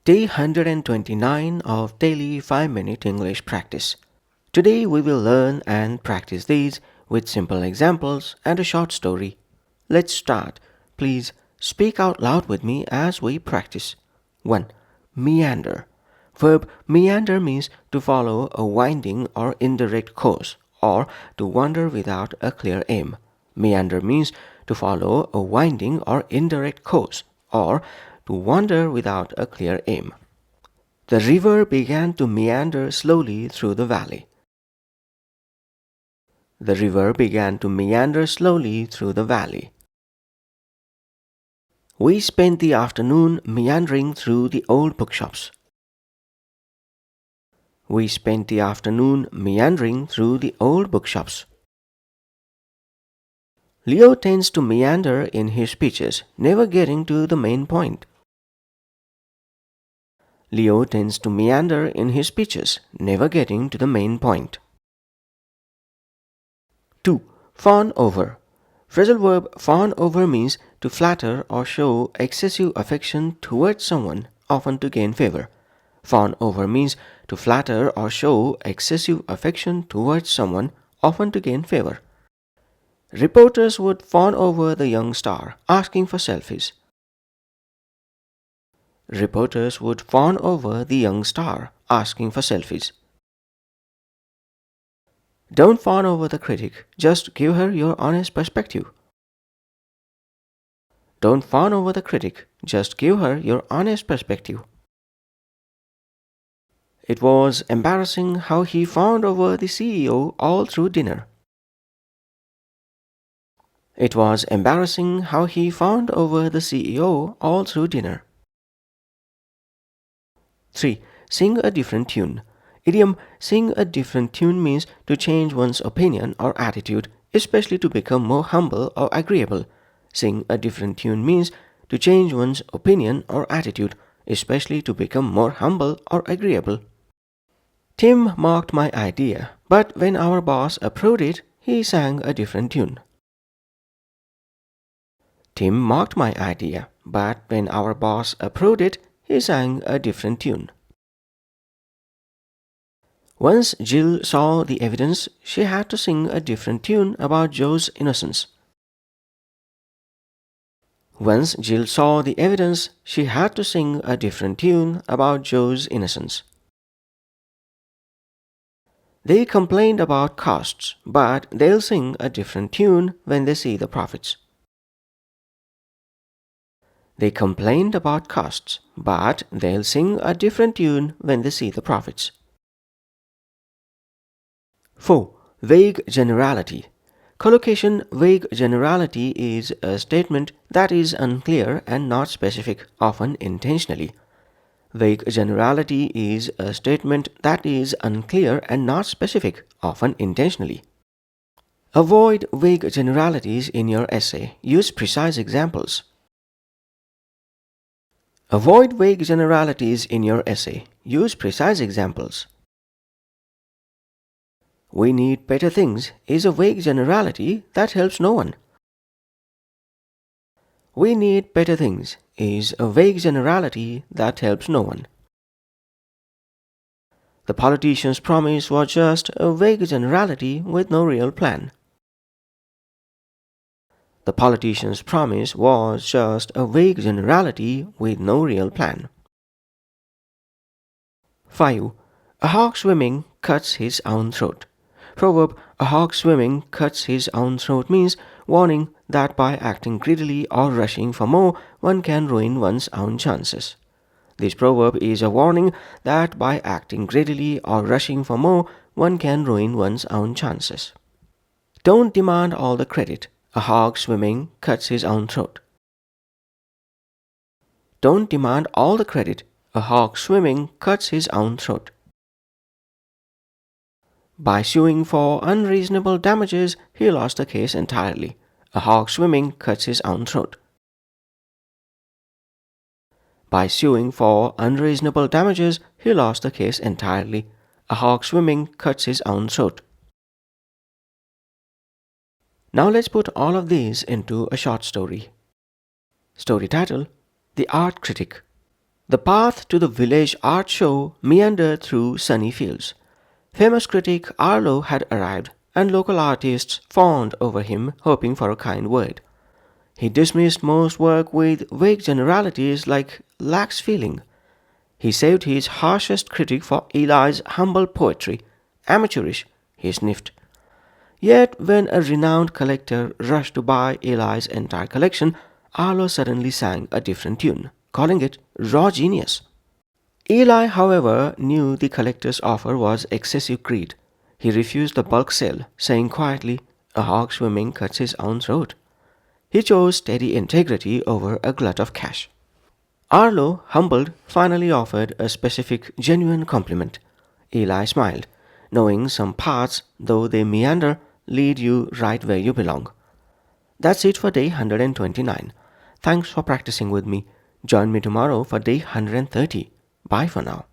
Day 129 of daily 5-minute English practice. Today we will learn and practice these with simple examples and a short story. Let's start. Please speak out loud with me as we practice. 1. Meander. Verb meander means to follow a winding or indirect course or to wander without a clear aim. Meander means to follow a winding or indirect course or to wander without a clear aim. The river began to meander slowly through the valley. The river began to meander slowly through the valley. We spent the afternoon meandering through the old bookshops. We spent the afternoon meandering through the old bookshops. Leo tends to meander in his speeches, never getting to the main point. Leo tends to meander in his speeches, never getting to the main point. 2. Fawn over. Phrasal verb fawn over means to flatter or show excessive affection towards someone, often to gain favor. Fawn over means to flatter or show excessive affection towards someone, often to gain favor. Reporters would fawn over the young star, asking for selfies. Reporters would fawn over the young star, asking for selfies. Don't fawn over the critic, just give her your honest perspective. Don't fawn over the critic, just give her your honest perspective. It was embarrassing how he fawned over the CEO all through dinner. It was embarrassing how he fawned over the CEO all through dinner. 3. Sing a different tune. Idiom sing a different tune means to change one's opinion or attitude, especially to become more humble or agreeable. Sing a different tune means to change one's opinion or attitude, especially to become more humble or agreeable. Tim mocked my idea, but when our boss approved it, he sang a different tune. Tim mocked my idea, but when our boss approved it, he sang a different tune. Once Jill saw the evidence, she had to sing a different tune about Joe's innocence. Once Jill saw the evidence, she had to sing a different tune about Joe's innocence. They complained about costs, but they'll sing a different tune when they see the profits. They complained about costs, but they'll sing a different tune when they see the profits. 4. Vague generality. Collocation vague generality is a statement that is unclear and not specific, often intentionally. Vague generality is a statement that is unclear and not specific, often intentionally. Avoid vague generalities in your essay. Use precise examples. Avoid vague generalities in your essay. Use precise examples. We need better things is a vague generality that helps no one. We need better things is a vague generality that helps no one. The politician's promise was just a vague generality with no real plan. The politician's promise was just a vague generality with no real plan. 5. A hawk swimming cuts his own throat. Proverb, a hawk swimming cuts his own throat means warning that by acting greedily or rushing for more, one can ruin one's own chances. This proverb is a warning that by acting greedily or rushing for more, one can ruin one's own chances. Don't demand all the credit. A hawk swimming cuts his own throat. Don't demand all the credit. A hawk swimming cuts his own throat. By suing for unreasonable damages, he lost the case entirely. A hawk swimming cuts his own throat. By suing for unreasonable damages, he lost the case entirely. A hawk swimming cuts his own throat. Now let's put all of these into a short story. Story title: The Art Critic. The path to the village art show meandered through sunny fields. Famous critic Arlo had arrived, and local artists fawned over him, hoping for a kind word. He dismissed most work with vague generalities like lacks feeling. He saved his harshest critic for Eli's humble poetry. Amateurish, he sniffed. Yet when a renowned collector rushed to buy Eli's entire collection, Arlo suddenly sang a different tune, calling it raw genius. Eli, however, knew the collector's offer was excessive greed. He refused the bulk sale, saying quietly, "A hog swimming cuts his own throat." He chose steady integrity over a glut of cash. Arlo, humbled, finally offered a specific, genuine compliment. Eli smiled, knowing some paths, though they meander, lead you right where you belong. That's it for day 129. Thanks for practicing with me. Join me tomorrow for day 130. Bye for now.